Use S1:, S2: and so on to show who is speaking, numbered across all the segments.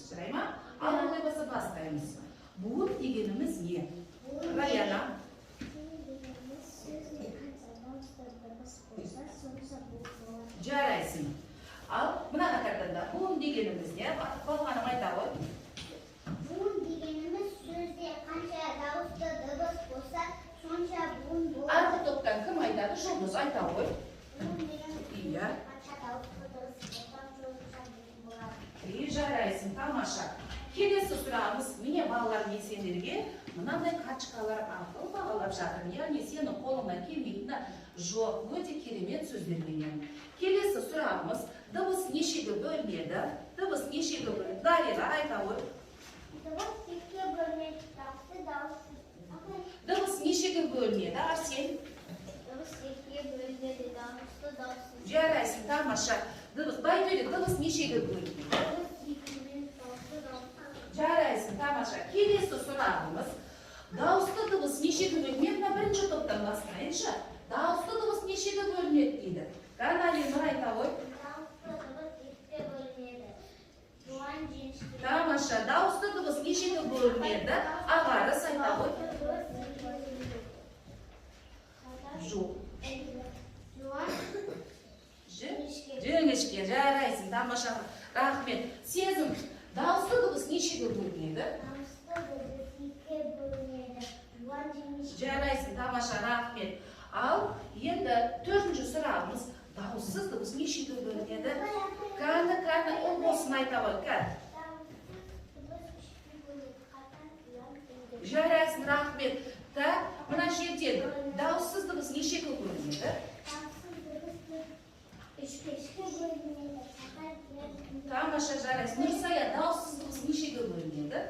S1: жарай ма? Ал олай болса бастаймыз. Буын дегеніміз не? Раяна. Жарайсың. Ал мынаға қартанда буын дегеніміз не? Балғаным айта ғой.
S2: Буын дегеніміз сөзде қанша дауысты дыбыс болса, сонша буын болады.
S1: Арғы топтан кім айтады? Жұлдыз айта ғой. Иә. Жарайсың, тамаша. Келесі сұрағымыз, міне балалар мен сендерге мынандай качкалар арқылы бағалап жатыр. Яғни сенің қолыңнан келмейтіні жоқ, өте керемет сөздерменен. Келесі сұрағымыз, дыбыс нешеге бөлінеді? Дыбыс нешеге бөлінеді? Дариға айта ғой.
S2: Дыбыс екіге бөлінеді, дауысты дауыссыз.
S1: Дыбыс нешеге бөлінеді, Арсен?
S2: Дыбыс екіге бөлінеді, дауысты дауыссыз.
S1: Жарайсың, тамаша. Байтөре, дыбыс нешеге бөлінеді? Жарайсың, тамаша. Келесі сұрағымыз. Дауысты дыбыс нешеге бөлінеді? Мына бірінші топтан бастайыншы. Дауысты дыбыс нешеге бөлінеді дейді. Ганалин айта ғой.
S2: Дауысты дыбыс екіге бөлінеді. Жуан жіңішке.
S1: Тамаша. Дауысты дыбыс нешеге бөлінеді? Ағарыс айта ғой. Жоқ.
S2: Жуан
S1: жіңішке. Жарайсың, тамаша. Рахмет. Сезім. Дауысты дыбыс нешеге бөлінеді?
S2: Дауысты дыбыс екіге бөлінеді. Жуан жіңішке.
S1: Жарайсың, тамаша, рахмет. Ал енді төртінші сұрағымыз, дауыссыз дыбыс нешеге бөлінеді? Кәні, ол болсын айта ғой, кән. Жарайсың, рахмет. Мына жерде дауыссыз дыбыс нешеге бөлінеді? Тамаша, жарайсың. Нұрсая, дауыссыз дыбыс нешеге бөлінеді?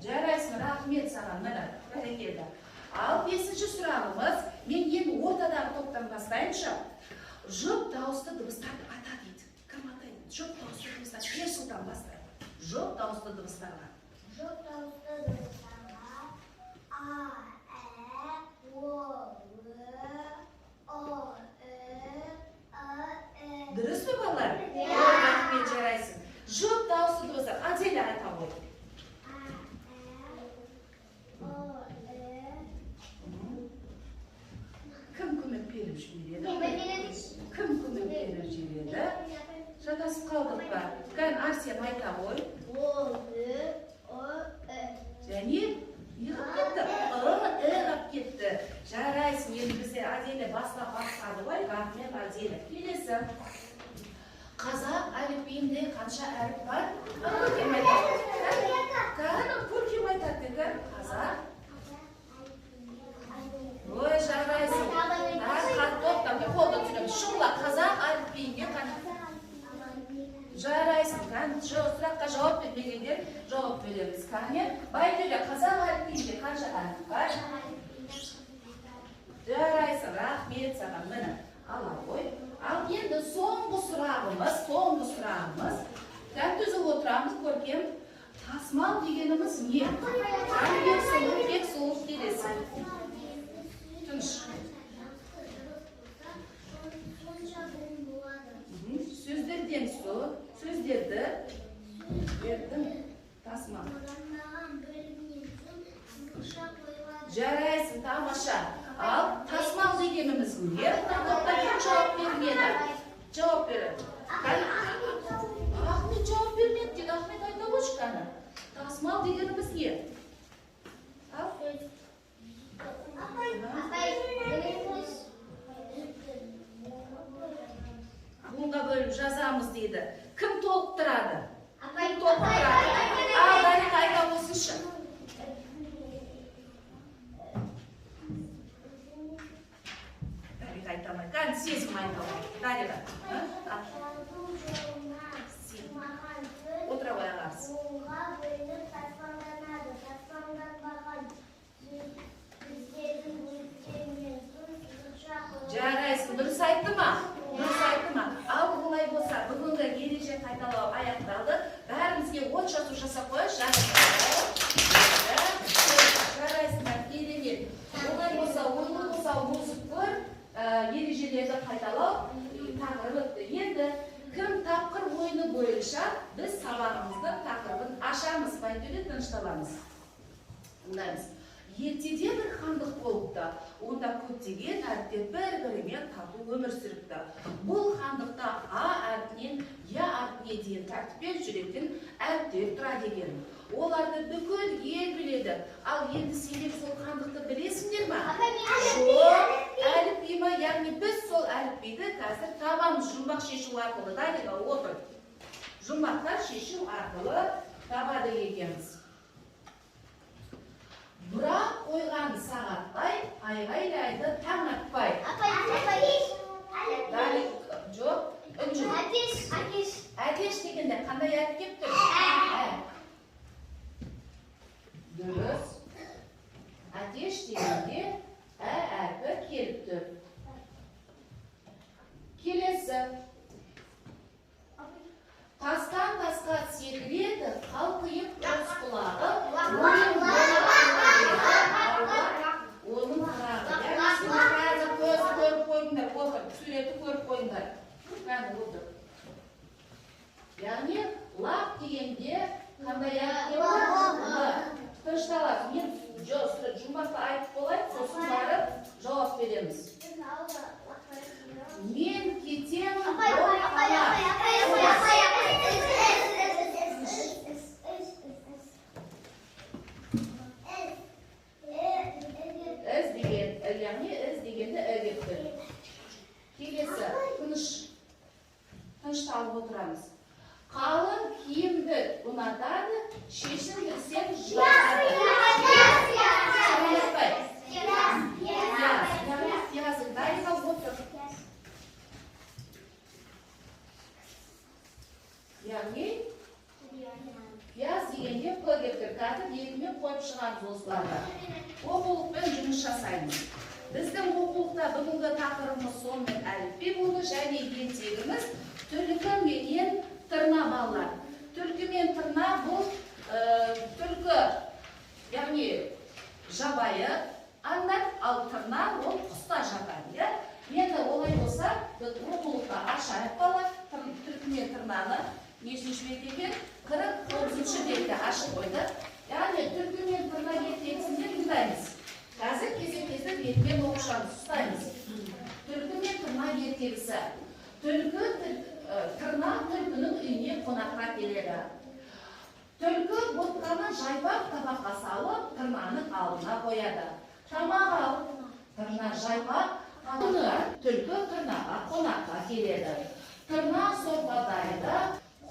S1: Жарайсың, рахмет саған, мына, бәрекелді. Ал бесінші сұрағымыз, мен енді ортадағы топтан бастайыншы. Жұп дауысты дыбыстарды ата дейді. Кім атайды? Жұп дауысты дыбыстарды. Ерсұлтан бастайды. Жұп дауысты дыбыстарға.
S2: Жұп дауысты дыбыстарға А, Ә, О, О,
S1: Дұрыс па балалар? Рахмет, жарайсың. Жұп дауысты дыбыстар. Аделя айта ғой. Кім көмек беріп жібереді? Кім көмек беріп жібереді? Шатасып қалдық па? Кән Арсен айта ғой. Және иғып кетті. Иғып кетті. Жарайсың, енді бізде Аделя бастады ғой. Рахмет, Аделя. Келесі. Қазақ әліпбиінде қанша әріп бар? Көркем айтады. Көркем айтады. Қазақ. Ой, жарайсың. Қолды түсініп. Шұғыла қазақ әліпбиінде қанша? Жарайсың. Сұраққа жауап бермегендер жауап береміз. Байтөре, қазақ әліпбиінде қанша әріп бар? Жарайсың. Рахмет саған. Міне. Ала ғой. Ал енді соңғы сұрағымыз. Түзіп отырамыз, көркем. Тасмал дегеніміз не? Бек сұлық келесі. Тыныш. Сөздерден сөздерді тасмал. Жарайсың, тамаша. Ал тасмал дегеніміз не? Тоқта кім жауап бермеді? Жауап береді. Ахмет жауап бермеді дейді. Ахмет айта ғой шыққаны. Тасмал дегеніміз не? Бұнға бөліп жазамыз дейді. Кім толықтырады? Кім толықтырады? Ал Дариға айта болсыншы. Дариға айтамай. Кән сезім айта ғой. Дариға. Отыра ғой ағарыз. Жарайсың, дұрыс айтты ма? Ал бұлай болса, бүгінгі ереже қайталау аяқталды. Бәрімізге от жасу жасап қойып, жарайсыңдар, керемет. Олай болса, ойлы болса, озып көр, ережелерді қайталау тағырып өтті. Енді кім тапқыр ойыны бойынша бойынша біз сабағымыздың тақырыбын ашамыз, байтөре тынышталамыз. Тыңдаймыз. Ертеде бір хандық болыпты. Онда көптеген әріптер бір-бірімен тату өмір сүріпті. Бұл хандықта А әрпінен Я әрпіне дейін тәртіппен жүретін әріптер тұрады екен. Оларды бүкіл ел біледі. Ал енді сендер сол хандықты білесіңдер ме? Жоқ, әліпби ма? Яғни біз сол әліпбиді қазір табамыз жұмбақ шешу арқылы. Дариға, отыр. Жұмбақтар шешу арқылы табады екенбіз. Бұрақ қойған сағаттай айғайлайды таң атпай. Жоқ, үнжім. Әтеш дегенде қандай әріп кеп тұр? Дұрыс. Әтеш дегенде әрпі келіп тұр. Келесі. Тастан тасқа секіреді, қалқиып өз құлағы, оның қырағы. Яғни қазір көзі көріп қойыңдар, отыр, суреті көріп қойыңдар. Қаны отыр. Яғни лап дегенде қандай әріп? Тынышталар. Мен жұмбақты айтып болайын, сосын барып жауап береміз. Мен кетемін, келесі, тынышталып отырамыз. Қалың киімді ұнатады, шешіндірсең жылатады. Язық, Дариға отыр. Яғни, пияз дегенде П келтір. Қазір етімен қойып шығамыз осыларға. Оқулықпен жұмыс жасаймыз. Біздің оқулықта бүгінгі тақырыбымыз сонымен әліпби болды, және ертегіміз түлкі менен тырна балалар. Түлкі мен тырна бұл түлкі, яғни жабайы аңдар, ал тырна ол құста жатады. Енді олай болса, оқулықта ашайық балалар, түлкі мен тырнаны нешінші бет екен? 49-ші бетте ашып қойды. Яғни түлкі мен тырна ертегісінде тыңдаймыз. Қазір кезек-кезек бетімен оқышамыз, ұстаймыз. Түлкі мен тырна ертегісі. Тырна түлкінің үйіне қонаққа келеді. Түлкі ботқаны жайпақ табаққа салып, тырнаның алдына қояды. Тамақ алып, тырна жайпақ, түлкі тырнаға қонаққа келеді. Тырна сорпадайды,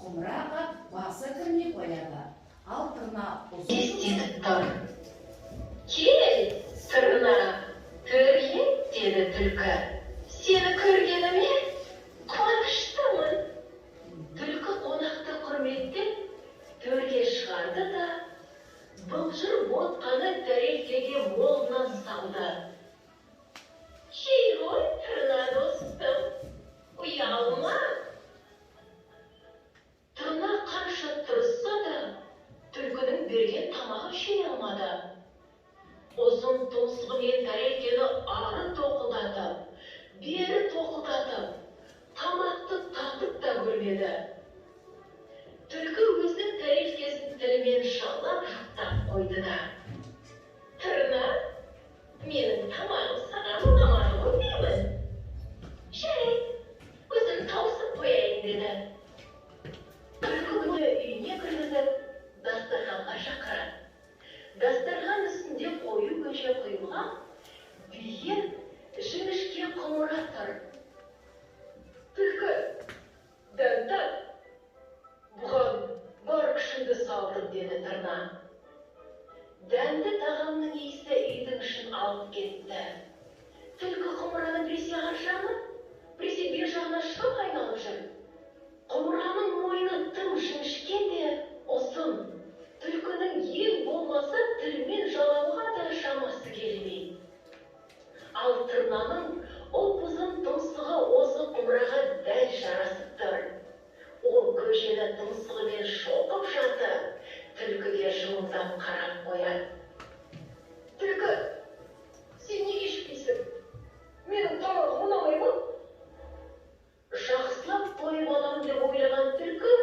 S1: құмыраға басы кірмей қояды. Ал тырна ұзын.
S3: Кел, тырна, төрге, деді түлкі. Сені көргеніме қуаныштымын. Түлкі қонақты құрметтеп, төрге шығарды да, былжыр ботқаны тәрелкеге молынан салды. Жей ғой, тырна достым, ұялма. Тырна қанша тырысса да, түлкінің берген тамағы жей алмады. Ұзын тұмсығымен тәрелкені ары тоқылдатып, бері тоқылдатып, тамақты татып та көрмеді. Түлкі өзінің тәрелкесін тілімен жалап жұқтап қойды да. Тырна, менің тамағым саған ұнамады ғой деймін. Жай, өзім тауысып қояйын деді. Түлкі бұны үйіне кіргізіп, дастарханға шақырады. Дастархан үстінде қою көже құйылған, биен жіңішке құмыра тұр. Түлкі, дәм-дәм, бұған бар күшіңді салдым, деді тырна. Дәмді тағамның иісі үйдің ішін алып кетті. Түлкі құмыраның біресе ар жағына, біресе бер жағына шығып айналып жүр. Құмыраның мойны тым жіңішке де ұзын. Түлкінің ең болмаса тілмен жалауға да шамасы келмейді. Ал тырнаның ұп-ұзын тұмсығы осы құмыраға дәл жарасып тұр. Ол көжені тұмсығымен шоқып жатып, түлкіге жымыңдап қарап қояды. Түлкі, сен неге ішпейсің? Менің тамағым ұнамай ма? Жақсылап тойып алам деп ойлаған түлкі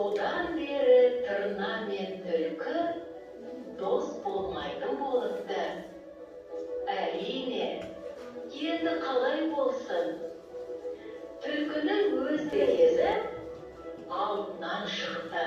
S3: Содан бері тырна мен түлкі дос болмайтын болыпты. Әрине, енді қалай болсын? Түлкінің өз денесі алдынан шықты.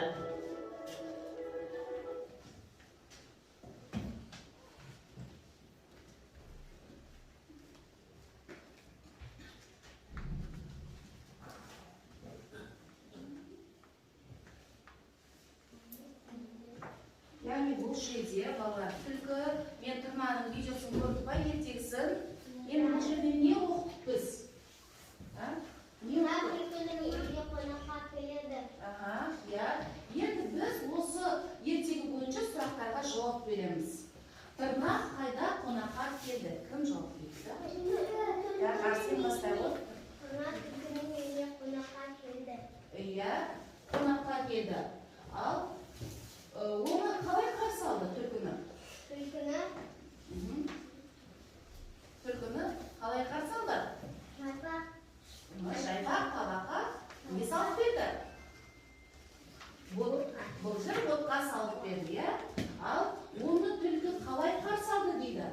S1: Яғни бұл жерде балалар түлкі мен тырнаның видеосын көрдік па ертексін? Енді бұл жерде не оқыдық біз? Не
S2: Мына
S1: оқыдық?
S2: түлкінің үйіне қонаққа келеді.
S1: Иә. Енді біз осы ертегі бойынша сұрақтарға жауап береміз. Тырна қайда қонаққа келді? Кім жауап берді? Арсен бастай ғой.
S2: Мына түлкінің үйіне қонаққа келді.
S1: Иә, қонаққа келді. Ал оны қалай қарсы алды түлкіні?
S2: Түлкіні
S1: қалай қарсы алды?
S2: жайпақ
S1: Табаққа не салып берді? Бұл жыр отқа салып берді, иә? Ал оны түлкі қалай қарсы алды дейді?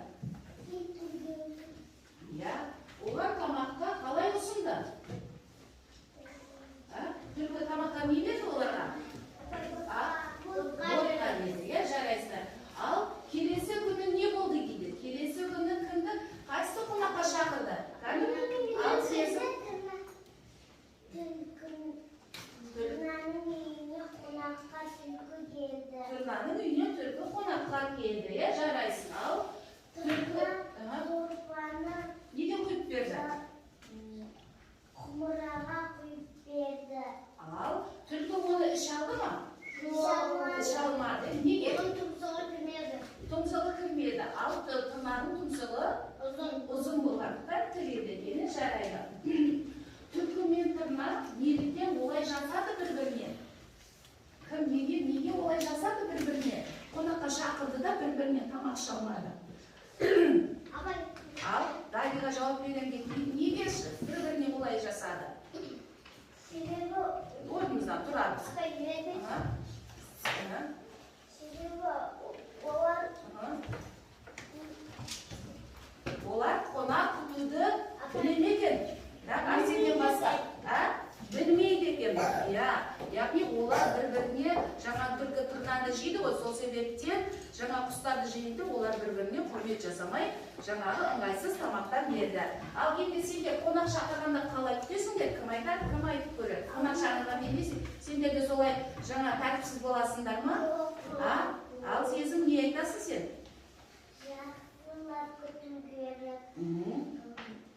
S1: Иә, олар тамаққа қалай ұсынды? Түлкі тамаққа не берді оларға? Ботқа берді, иә, жарайсыздар. Ал келесі күні не болды дейді? Келесі күні кімді қайсы қонаққа шақырды? Ал сезім?
S2: Тырнаның үйіне қонаққа түлкі келді.
S1: Тырнаның үйіне түлкі қонаққа келді, иә, жарайсың. Ал түлкі
S2: Сорпаны
S1: неден құйып берді?
S2: құмыраға құйып берді.
S1: Ал түлкі оны іше алды ма? Іше алмады. Неге?
S2: Оның тұмсығы кірмеді.
S1: Тұмсығы кірмеді. Ал тырнаның тұмсығы ұзын болғандықтан тіреді дені жарайды. Түлкі мен тырна неліктен олай жасады бір-біріне? Кім неге олай жасады бір-біріне? Қонаққа шақырды да бір-біріне тамақ іше алмады. Ал Давиға жауап бергенде неге бір-біріне олай жасады?
S2: Себебі
S1: Орнымыздан тұрамыз.
S2: себебі
S1: Олар қонақ күтуді білмеген. Арсеннен басқа. Білмейді екен. Яғни олар бір-біріне жаңа түлкі тырнаны жейді ғой, сол себептен жаңа құстарды жейді, олар бір-біріне құрмет жасамай, жаңағы ыңғайсыз тамақтар берді. Ал енді сендер қонақ шақырғанда қалай күтесіңдер? Кім айтады, кім айтып көреді? Қонақ шақырғанда емес, сендер де солай жаңа тәртіпсіз боласыңдар ма? Ал сезім не айтасың сен?
S2: жақсылап күту керек.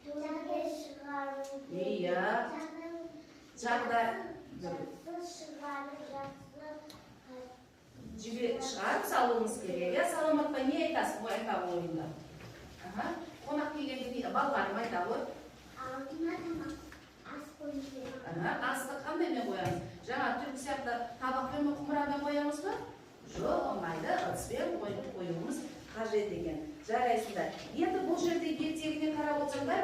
S2: Төрге шығару керек.
S1: Иә. Жағдай
S2: Жақсы шығарып,
S1: шығарып салуымыз керек. Саламат па не айтасың ойында? Қонақ келгенде балаларым айтады ғой.
S2: алдына тамақ ас қою керек.
S1: Асты қандаймен қоямыз? Жаңа түлкі сияқты табақпен бе құмырамен қоямыз ба? Жоқ, оңайды, ыдыспен қоюымыз қажет екен. Жарайсыңдар. Енді бұл жерде ертегіне қарап отырсаңдар,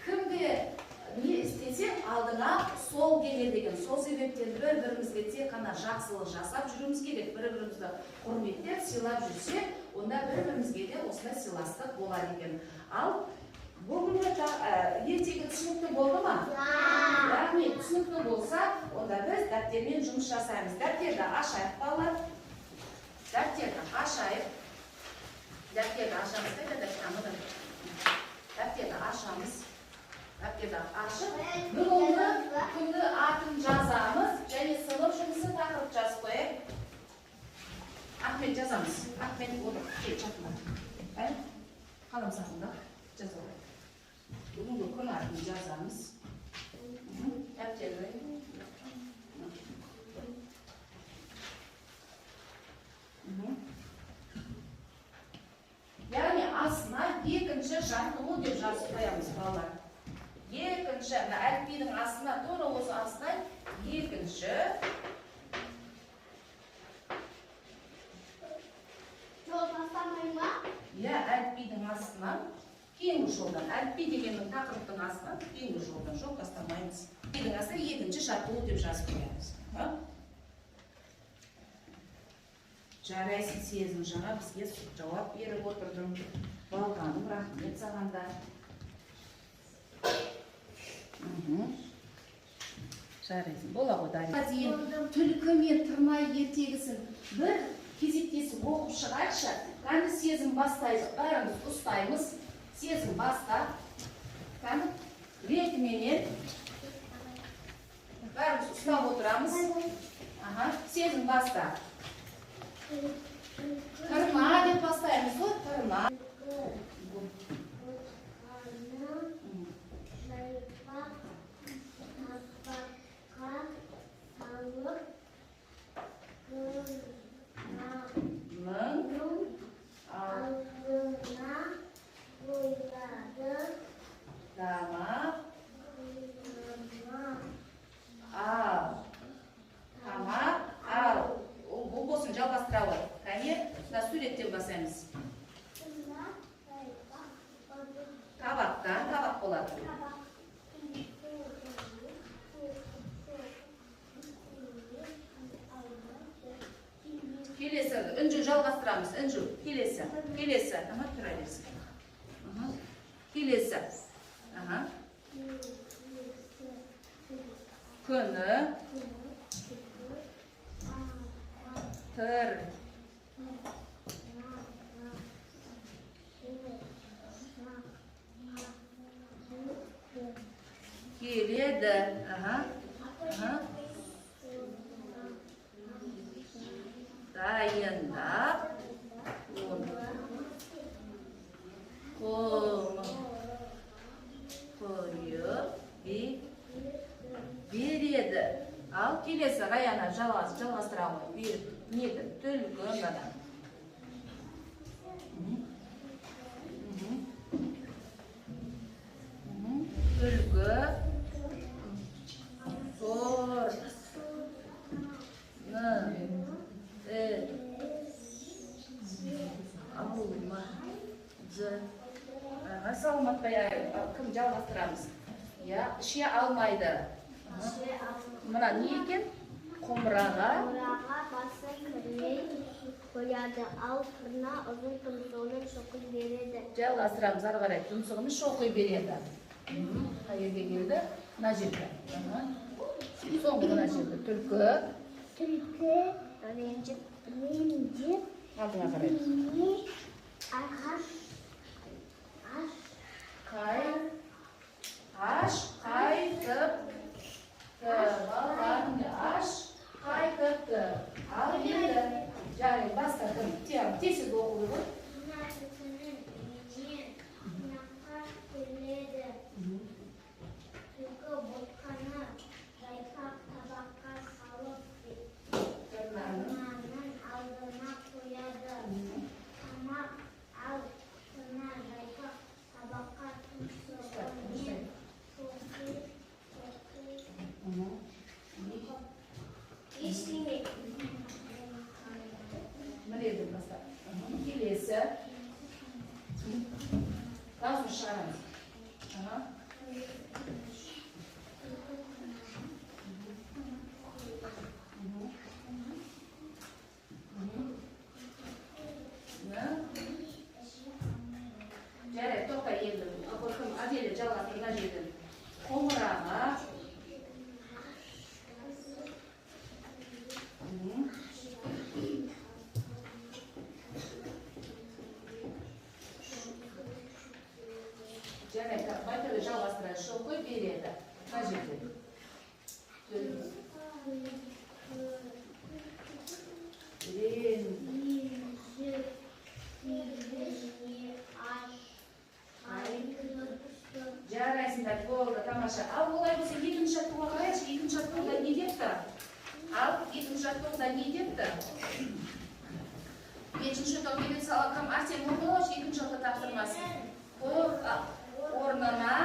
S1: кімге не істесе алдыңа сол келер деген. Сол себептен бір-бірімізге тек қана жақсылық жасап жүруіміз керек. Бір-бірімізді құрметтеп, сыйлап жүрсе, онда бір-бірімізге де осындай сыйластық болады екен. Ал бүгінгі ертегі түсінікті болды ма? Яғни түсінікті болса, онда біз дәптермен жұмыс жасаймыз. Дәптерді ашайық балалар. Дәптерді ашайық. Дәптерді ашамыз. Дәптерді ашамыз. Дәптерді ашып, бүгінгі күнгі атын жазамыз және сынып жұмысы тақырып жазып қояйық. Ақпен жазамыз. Ақпен отырып кел жатма. Қалам сақында жазалайық. Бүгінгі күн атын жазамыз. Дәптерді. Яғни астына екінші жартылу деп жазып қоямыз балалар. Екінші, әліпбидің астына, тура осы астына екінші.
S2: Жол бастамай ма?
S1: Иә, әліпбидің астынан кейінгі жолдан. Әліпби дегеннің тақырыптың астынан кейінгі жолдан жол бастамаймыз. Әліпбидің астына екінші жартылу деп жазып қоямыз. Жарайсың сезім жаңа бізге жауап беріп отырдың. Балғаным, рахмет саған да. Жарайсың, бола ғой Дарья. Түлкі мен тырнай ертегісін бір кезектесіп оқып шығайықшы. Қанды сезім бастайды, бәріміз ұстаймыз. Сезім баста. Қанды ретіменен бәріміз ұстап отырамыз. Сезім баста. Тырна деп бастаймыз ғой, тырна. Суреттен басаймыз. Табақтан табақ болады. Келесі, үнжу жалғастырамыз. Үнжу, келесі. Тұра берсін. Келесі. Күні. Тыр. Келеді. Дайындап. Қойып береді. Ал келесі Раяна жалғастыра ғой. Неді? Түлкі ғана. Түлкі саламатпай кім жалғастырамыз? Іше алмайды. Мына не екен? Құмыраға
S2: басы кірмей қояды, ал тырна ұзын тұмсығымен шоқи береді.
S1: Жалғастырамыз, ары қарай тұмсығымен шоқи береді. Қай жерге келді? Мына жерге. Соңғы мына жерге. Түлкі
S2: ренжіп
S1: алдыңа қарайды. Қайтып балғанды қайтыпты. Ал енді жарай бастадым. Тесіз оқуды ғой.
S2: Мына түлкінің үйінен қонаққа келеді. Түлкі ботқаны жайпақ табаққа салып тырнаның алдына қояды. Тамақ ал тырна жайпақ табаққа тұмсығымен
S1: Мыреден бастап. Келесі. Дауысын шығарамыз. Жарайды, тоқта енді. Әделі жалғастырға жерден. Қоңыраға. Жарайды, байтылы жалғастырады. Шоқой береді. Қай жерден? Жарайсыңдар, болды, тамаша. Ал олай болса, екінші жаттығуға қарайшы, екінші жаттығуда не депті? Ал екінші жаттығуда не депті? Екінші тоқемен салақам, Арсен, мұндалаш екінші жаттығы тапсырмасын. Орнына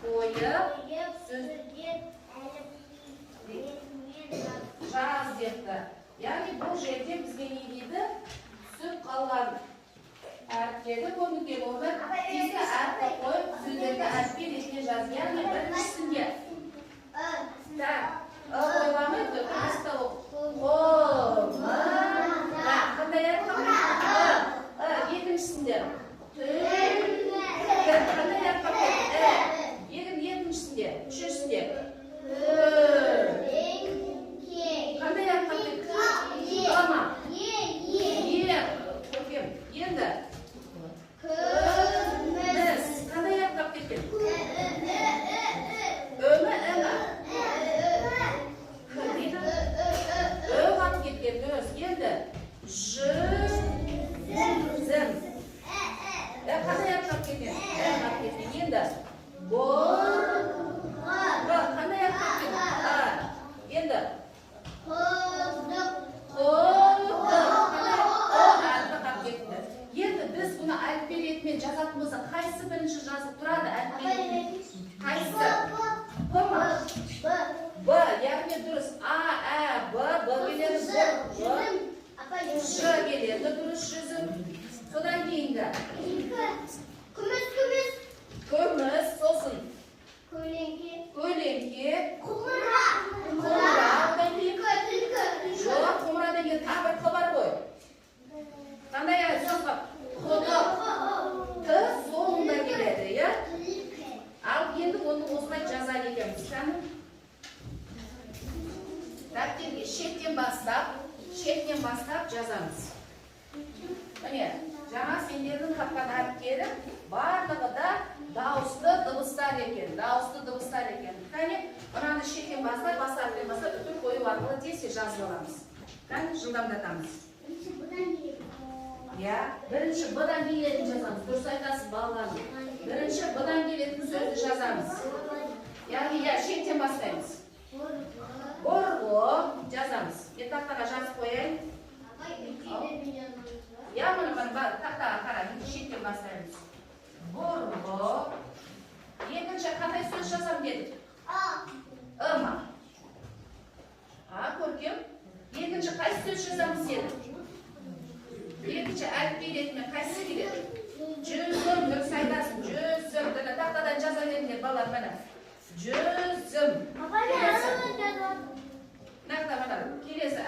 S1: қойып жаз депті. Яғни бұл жерде бізге не дейді? Түсіп қалған әріптерді көрінген орны тиісті әріпті қойып, сөздерді әріпке ретінде жаз. Яғни біріншісінде ойламайды,
S2: Qo'ziq.
S1: Endi biz buni alifbe ретімен жазатын болсақ, qaysi birinchi жазылып тұрады alifbe? Qaysi? P mi? B, яғни дұрыс. A, B келеді, J келеді, дұрыс жүзім. Содан кейінгі. Күміс, сосын. Көлеңке. Құмыра. Одан кейін. Жоқ, құмырадан кейін тағы бір Q бар ғой. Қандай соқып? Құдық. Т соңында келеді, иә? Ал енді оны осылай жазады екенбіз. Дәптерге шеттен бастап жазамыз. Міне, жаңа сендердің тапқан әріптері барлығы да дауысты дыбыстар екен. Кәне, мынаны шеттен бастап, үтір қою арқылы тез жазып аламыз. Кәне, жылдамдатамыз. Я, бірінші Б-дан келетін жазамыз. Дұрыс айтасыз, балаларым. Бірінші Б-дан келетін сөзді жазамыз. Яғни, шеттен бастаймыз. Борго жазамыз. Тақтаға жазып қойайын. Мұны тақтаға қара, шеттен бастаймыз. Борго. Екінші қандай сөз жазам дедік? Ма. Көркем. Екінші қайсы сөз жазамыз дедік? Екінші әліпбе ретімен қайсысы келеді? Жүзім, дұрыс айтасың. Жүзім. Тақтадан жаза беріңдер, балалар, міне. Жүзім. Келесі.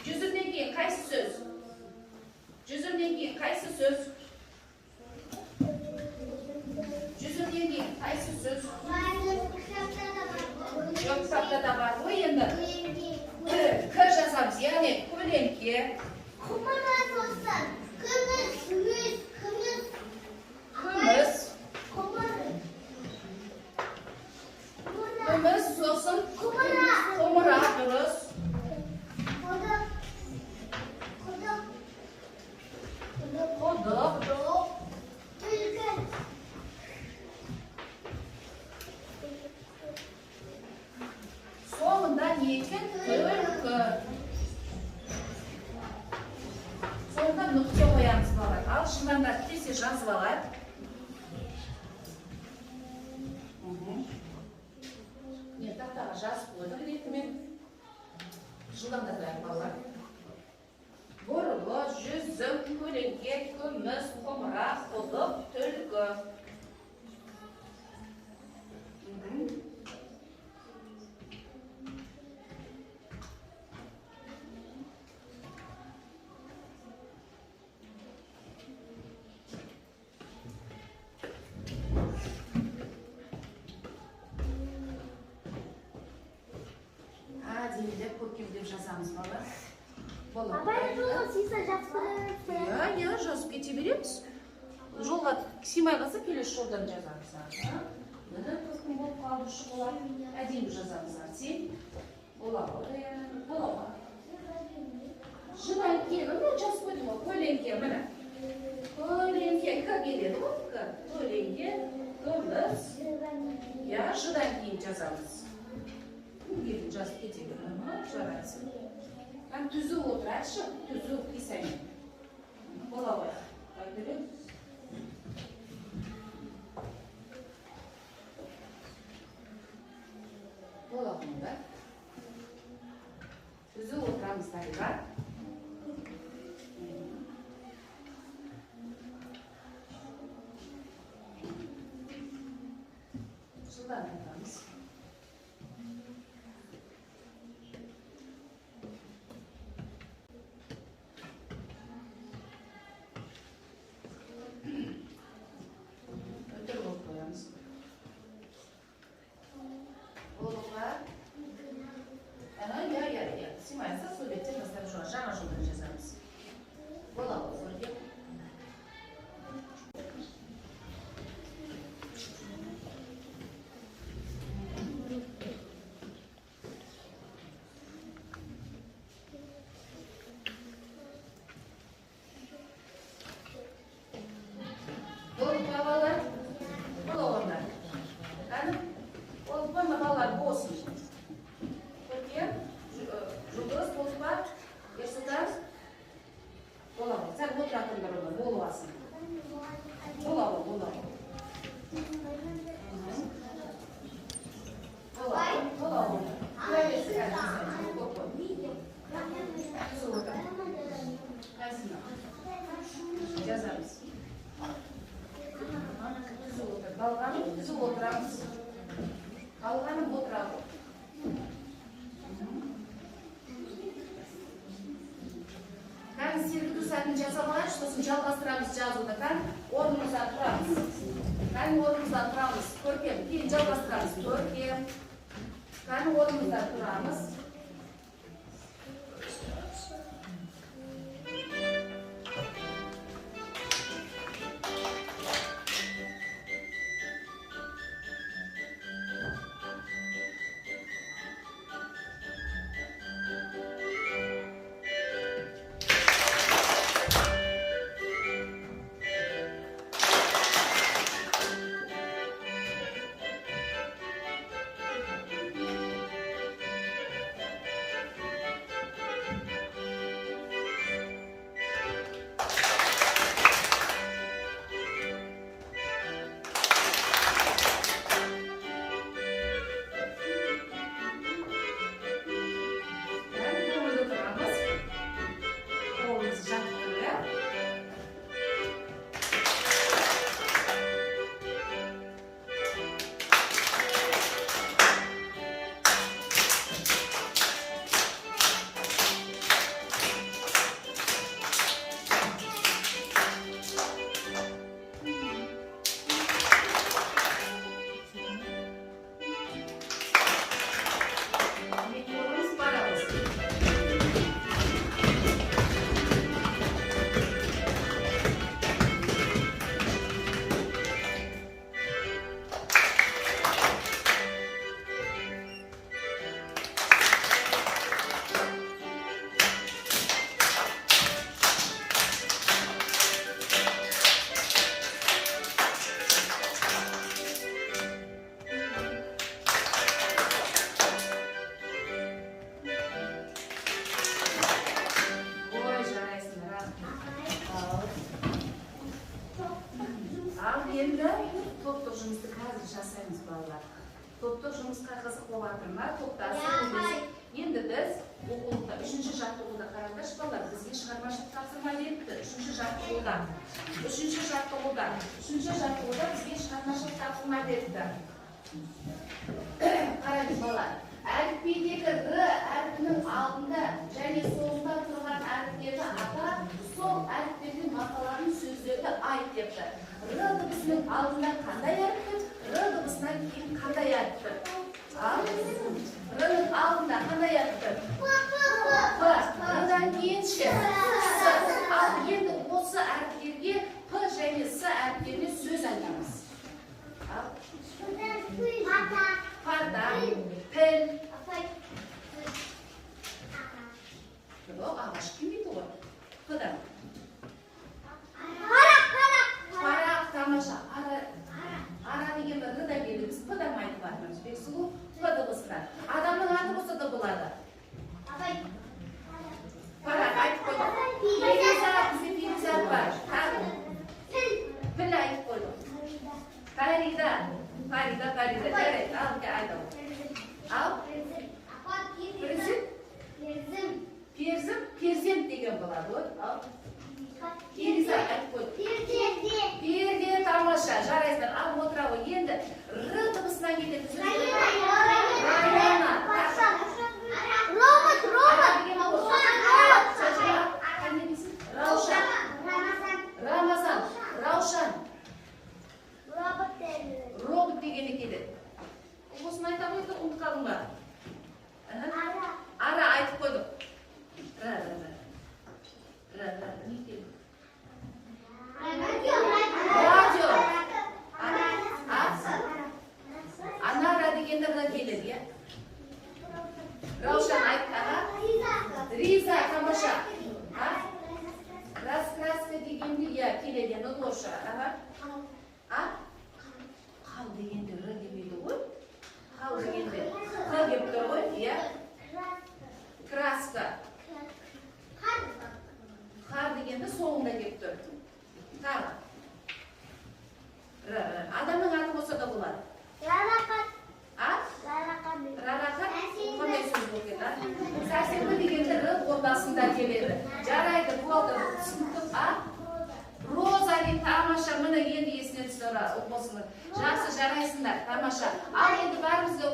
S1: Жүзімнен кейін қайсы сөз? Жүзімнен кейін қайсы сөз? Жоқ, кітапта да бар ғой енді. К жазамыз, яғни көлеңке. Күміс, сосын құмыра, дұрыс. Құдық. Соңында не екен? Түлкі. Соңында нүкте қоямыз балалар. Ал шынданда тез жазып алайық. Тақтаға жазып қойдық ретімен. Жылдамдатайық балалар. Борго, жүзім, көлеңке, күміс, құмыра, құдық, түлкі. Демелеп, көркемдеп жазамыз балалар. Жазып кете береміз. Жолға симай қалса келесі жолдан жазамыз. Міне көркем болып қалды шұғылар. Әдемі жазамыз. Сен бола ғой. Жылан келін, жазып қойдым ғой. Көлеңке, міне. Көлеңке, К келеді ғой. Көлеңке, күміс. Жылан кейін жазамыз. Gelin жазып кете беремін, жарайсың. Түзу отырайықшы, түзу писайын. Бола ғой. Айтырым. Бола ғында. Түзу отырамыз дайға. Жылдан отырамыз. Снимается, судите, достаточно сәтін жасап алайық, сосын жалғастырамыз жазуды. Қан орнымыздан тұрамыз. Қан орнымыздан тұрамыз. Көркем. Кейін жалғастырамыз. Көркем. Қан орнымыздан тұрамыз. Топтық жұмысты қазір жасаймыз балалар. Топтық жұмысқа қызық болып жатыр ма? Топтасып. Енді біз оқулықта 3-ші жаттығуда қараңдаршы балалар, бізге шығармашылық тапсырма беріпті. 3-ші жаттығуда бізге шығармашылық тапсырма беріпті. Қараңыз балалар. Әліпбидегі Р әрпінің алдында және соңында тұрған әріптерді ата, сол әріптердің мақаларын сөздерді айт депті. Р дыбысының алдында қандай әріп? Р дыбысынан кейін қандай әріп? Р-ның алдында қандай әріп? П. Р-дан кейін ше. С. Ал енді осы әріптерге П және С әріптеріне сөз айтамыз. Парта, піл. Ағаш кім дейді ғой? Қыда. Парақ, тамаша. Ара деген бір рыда келді. Біз пыда майды бармыз. Бек сұлу пыда бұсырады. Адамның аты болса да болады. Парақ, айтып қойды. Бізде перизат бар. Піл айтып қойды. Фарида. Жарайды. Ал, айда. Ал? Перзент деген болады ғой. Ал? Перизат айтып қойды. Перде тамаша. Жарайсыздар. Ал отыра ғой. Енді Р дыбысынан кетеді. Райана. Рамазан. Раушан. Робот дегені келеді. Осыны айта қойды, ұмытқалың ба? Ара айтып қойды. Не келді? Радио. Анара дегенді ғана келеді, е? Раушан айтты. Риза, тамаша. Раскраска дегенді, е, келеді, ну лоша. Қал дегенде Р демейді ғой. Қал дегенде Қ кеп тұр ғой, иә? Краска. Қар дегенде соңында кеп тұр. Қар. Адамның аты болса да болады.
S2: Рарақат.
S1: Рарақат. Қандай сөз болып кетті? Сәрсенбі дегенде Р ортасында келеді. Жарайды, болды. Түсініктік, Роза дейді, тамаша, міне енді есіне түсті болсын. Жақсы, жарайсыңдар, тамаша. Ал енді бәрімізге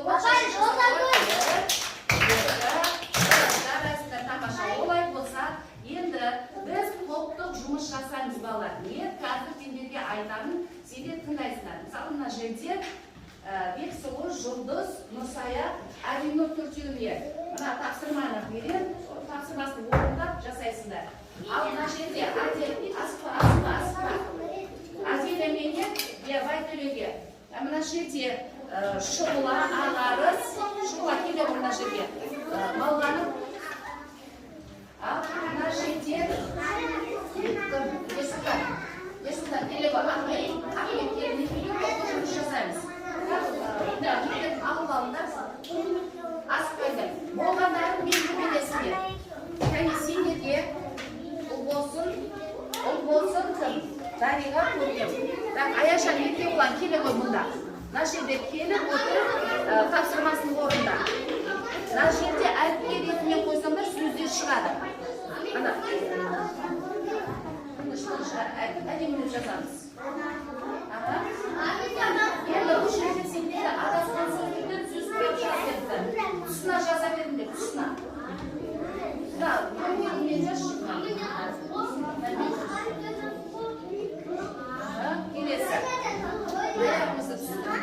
S1: жарайсыңдар, тамаша. Олай болса, енді біз топ жерде Бексұлу, Жұлдыз, Нұрсая, Алинұр төртеуіне мына тапсырманы берем, тапсырмасын орындап жасайсыңдар. Ал мына жерде Азия менен Байтөреге мына жерде Шұғыла, Ағарыс, Шұғыла келе мына жерге Малғаным. Ал мына жерде Есұлтан келе бар, Ахмет келіне келе жұмыс жасаймыз. Алғалындар асықпайды. Болғандарын мен білесіңдер. Және сендерге ұл болсын кім? Дариға көргем. Аяшан ерте olan келе ғой мұнда. Мына жерде келіп отырып тапсырмасын орында. Мына жерде әліппе ретімен қойсаңдар сөздер шығады. Ана. Әдемілеп жазамыз. Енді бұл жерде сендері адасқан сөздерден сөз қойып жаздырды. Тұсына жаза беріңдер, тұсына. Көрмеумен жазшы. Келесі. Аяғымызды тұсына.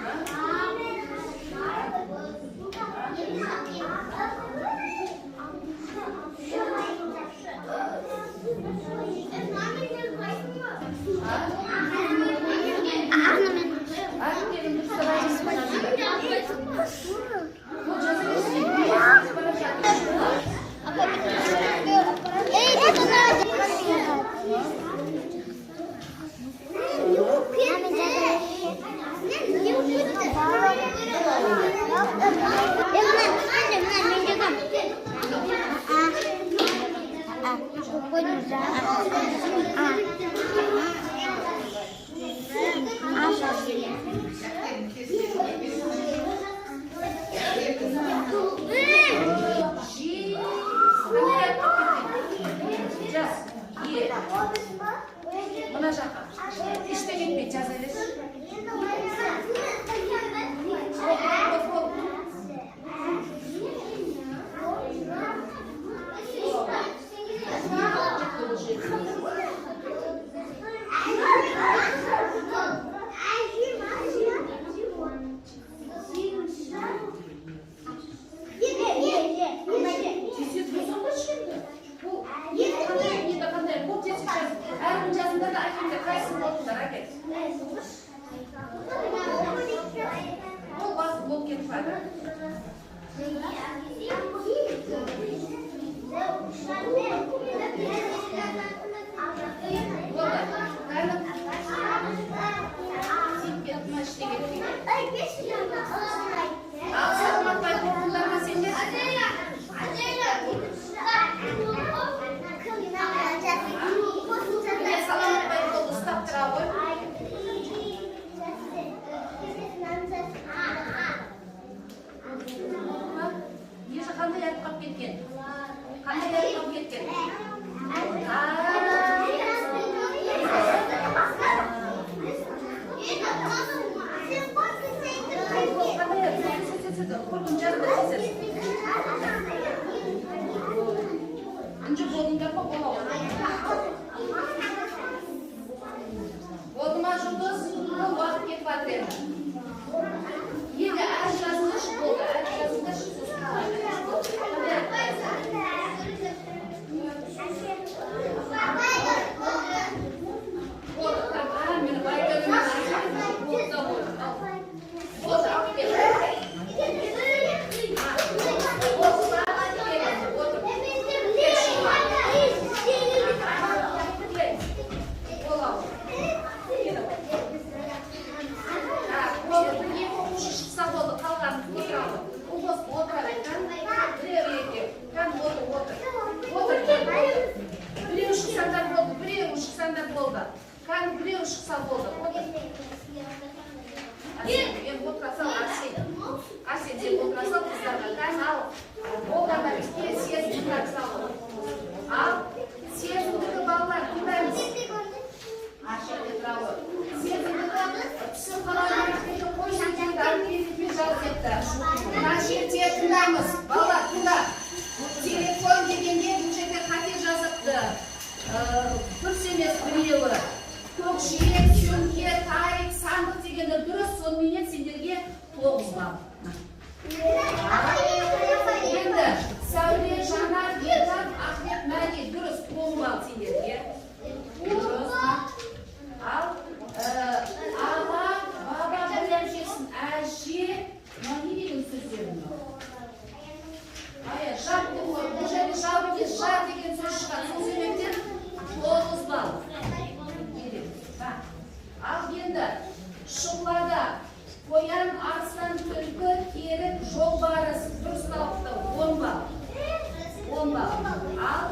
S1: Мына жаққа. Іште кетпей жаза берсін. Дұрыс емес біреуі көкжиек, сөңке, тарих, сандық дегендер дұрыс, соныменен сендерге 9 балл. Енді Сәуле, Жанар, Ерлан, Ахмет, Мәди дұрыс 10 балл сендерге. Дұрыс. Ал аға, баба, білімшесін, әже, не деген сөздерін? Жат деп қой, бұл жерде жат деген сөз шығады. Сол себептен 9 балл. Ал енді шұғылада қоян, арыстан, түлкі, керік, жолбарыс, дұрыс талапты 10 балл. 10 балл. Ал